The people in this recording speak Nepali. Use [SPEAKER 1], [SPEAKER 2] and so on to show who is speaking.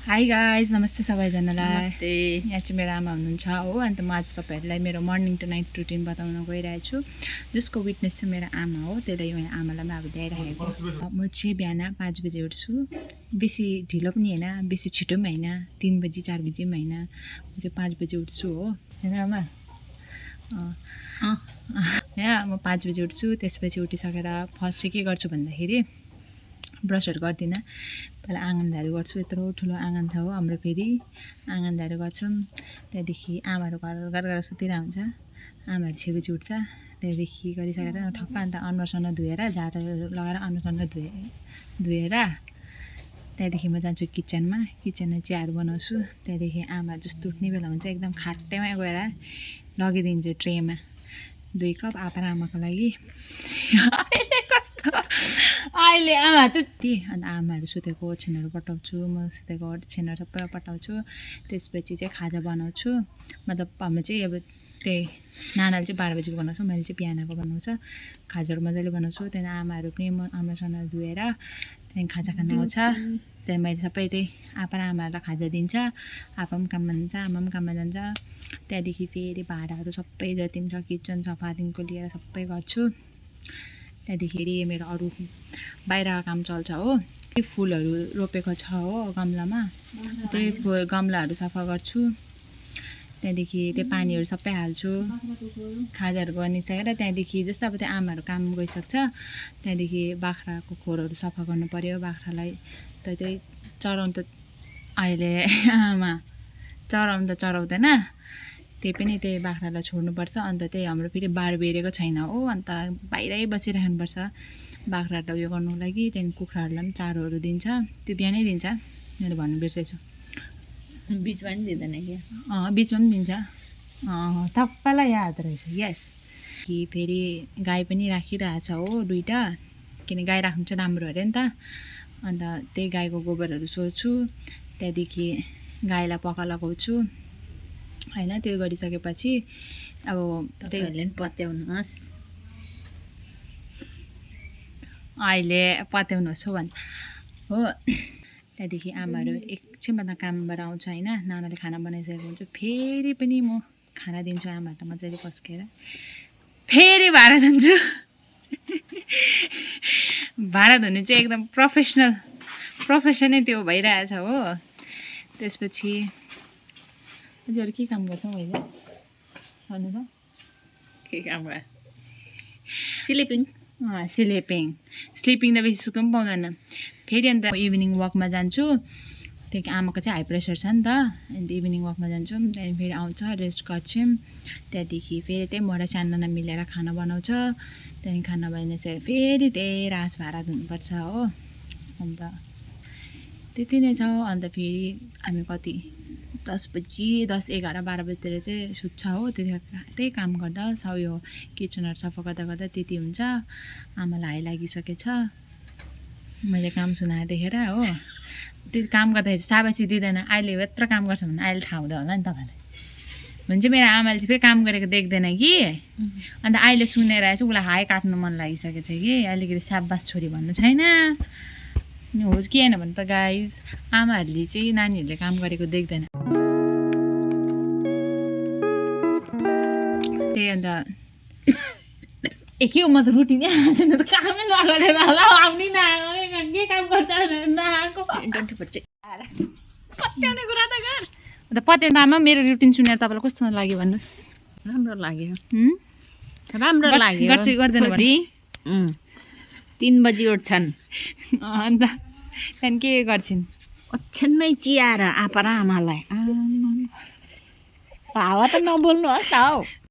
[SPEAKER 1] हाई गाइज, नमस्ते सबैजनालाई।
[SPEAKER 2] नमस्ते।
[SPEAKER 1] यहाँ चाहिँ मेरो आमा हुनुहुन्छ हो। अन्त म आज तपाईँहरूलाई मेरो मर्निङ टु नाइट रुटिन बताउन गइरहेको छु, जसको विटनेस चाहिँ मेरो आमा हो। त्यसलाई मैले आमालाई पनि अब दिइरहेको। म चाहिँ बिहान 5 बजे उठ्छु। बेसी ढिलो पनि होइन, बेसी छिटो पनि होइन, 3 बजी 4 बजी पनि होइन। म चाहिँ 5 बजी उठ्छु हो। होइन आमा? यहाँ म 5 बजी उठ्छु। त्यसपछि उठिसकेर फर्स्ट चाहिँ के गर्छु भन्दाखेरि ब्रसहरू गर्दिनँ। पहिला आँगनझाडु गर्छु। यत्रो ठुलो आँगन छ हो हाम्रो, फेरि आँगनझाडु गर्छौँ। त्यहाँदेखि आमाहरू घर गरेर सुतिरहेको हुन्छ। आमाहरू 6 बजी उठ्छ। त्यहाँदेखि गरिसकेर ठक्क अन्त अनुहारसँग धोएर झाडु लगाएर अनुहारसँग धोएर त्यहाँदेखि म जान्छु किचनमा चियाहरू बनाउँछु। त्यहाँदेखि आमाहरू जस्तो उठ्ने बेला हुन्छ एकदम खाटेमा गएर लगिदिन्छु ट्रेमा 2 कप आपा र आमाको लागि। अहिले आमा त्यति अन्त आमाहरू सुतेको ओछ्यानहरू पठाउँछु, म सुतेको ओछ्यानहरू सबै पठाउँछु। त्यसपछि चाहिँ खाजा बनाउँछु। मतलब हाम्रो चाहिँ अब त्यही नानाले चाहिँ 12 बजीको बनाउँछ, मैले चाहिँ बिहानको बनाउँछ। खाजाहरू मजाले बनाउँछु। त्यहाँदेखि आमाहरू पनि अनुहारसँग धोएर त्यहाँदेखि खाजा खानु आउँछ। त्यहाँदेखि मैले सबै त्यही आपा र आमाहरूलाई खाजा दिन्छ। आपा पनि काममा जान्छ, आमा पनि काममा जान्छ। त्यहाँदेखि फेरि भाँडाहरू सबै जति पनि छ किचन सफादेखिको लिएर सबै गर्छु। त्यहाँदेखि मेरो अरू बाहिरको काम चल्छ हो। त्यही फुलहरू रोपेको छ हो गमलामा, त्यही गमलाहरू सफा गर्छु। त्यहाँदेखि त्यो पानीहरू सबै हाल्छु। खाजाहरू बनिसकेर त्यहाँदेखि जस्तो अब त्यो आमाहरू काम गइसक्छ, त्यहाँदेखि बाख्राको खोरहरू सफा गर्नु पऱ्यो। बाख्रालाई त त्यही चराउनु त अहिले आमा चराउनु त चराउँदैन, त्यही पनि त्यही बाख्रालाई छोड्नुपर्छ। अन्त त्यही हाम्रो फेरि बार बेरेको छैन हो, अन्त बाहिरै बसिराख्नुपर्छ बाख्राहरूलाई उयो गर्नुको लागि। त्यहाँदेखि कुखुराहरूलाई पनि चारोहरू दिन्छ, त्यो बिहानै दिन्छ, मैले भन्नु बिर्सेछु।
[SPEAKER 2] बिचमा पनि दिँदैन क्या?
[SPEAKER 1] बिचमा पनि दिन्छ। तपाईँलाई याद रहेछ, यस। कि फेरि गाई पनि राखिरहेछ हो 2टा, किन गाई राख्नु चाहिँ राम्रो अरे नि त। अन्त त्यही गाईको गोबरहरू सोर्छु। त्यहाँदेखि गाईलाई पखा लगाउँछु होइन। त्यो गरिसकेपछि अब
[SPEAKER 2] त्यही पत्याउनुहोस्,
[SPEAKER 1] अहिले पत्याउनुहोस् हो भन्छ हो। त्यहाँदेखि आमाहरू एकछिनमा त कामबाट आउँछ होइन, नानाले खाना बनाइसकेको हुन्छ। फेरि पनि म खाना दिन्छु आमाहरूलाई मजाले पस्केर, फेरि भाँडा धुन्छु। भाँडा धुनु चाहिँ एकदम प्रोफेसनै त्यो भइरहेछ हो। त्यसपछि अझै अरू के काम गर्छौँ मैले भन्नु त?
[SPEAKER 2] के काम गर?
[SPEAKER 1] स्लिपिङ त बेसी सुत्नु पनि पाउँदैन। फेरि अन्त इभिनिङ वकमा जान्छु। त्यहाँदेखि आमाको चाहिँ हाई प्रेसर छ नि त, अन्त इभिनिङ वकमा जान्छौँ। त्यहाँदेखि फेरि आउँछ, रेस्ट गर्छौँ। त्यहाँदेखि फेरि त्यही म र साननाना मिलेर खाना बनाउँछ। त्यहाँदेखि खाना बनाइसकेर फेरि त्यही रास भाँडा धुनुपर्छ हो। अन्त त्यति नै छ। अन्त फेरि हामी कति 10 बजी 10, 11, 12 बजीतिर चाहिँ सुत्छ हो। त्यही काम गर्दा उयो किचनहरू सफा गर्दा त्यति हुन्छ। आमालाई हाई लागिसकेछ, मैले काम सुनाएर देखेर हो। त्यो काम गर्दाखेरि साबासी दिँदैन। अहिले यत्रो काम गर्छ भने अहिले थाहा हुँदैन होला नि तपाईँलाई। हुन्छ मेरो आमाले चाहिँ फेरि काम गरेको देख्दैन कि, अन्त अहिले सुनेर चाहिँ उसलाई हाई काट्नु मन लागिसकेको छ कि, अलिकति साबास छोरी भन्नु छैन हो कि होइन भने त गाइज। आमाहरूले चाहिँ नानीहरूले काम गरेको देख्दैन। त्यही अन्त के हो, म त रुटिनै आएको छैन त, कामै नगरेर होला आउने नआएको के काम गर्छ नआएको पत्याउने कुरा त गर। अन्त पत्याउने आमा मेरो रुटिन सुनेर तपाईँलाई कस्तो लाग्यो भन्नुहोस्?
[SPEAKER 2] राम्रो लाग्यो, राम्रो लाग्यो।
[SPEAKER 1] गर्दैन
[SPEAKER 2] 3 बजी उठ्छन्,
[SPEAKER 1] अन्त त्यहाँदेखि के गर्छन्?
[SPEAKER 2] ओछ्यानमै चियाएर आपा र आमालाई हावा त नबोल्नुहोस् हौ।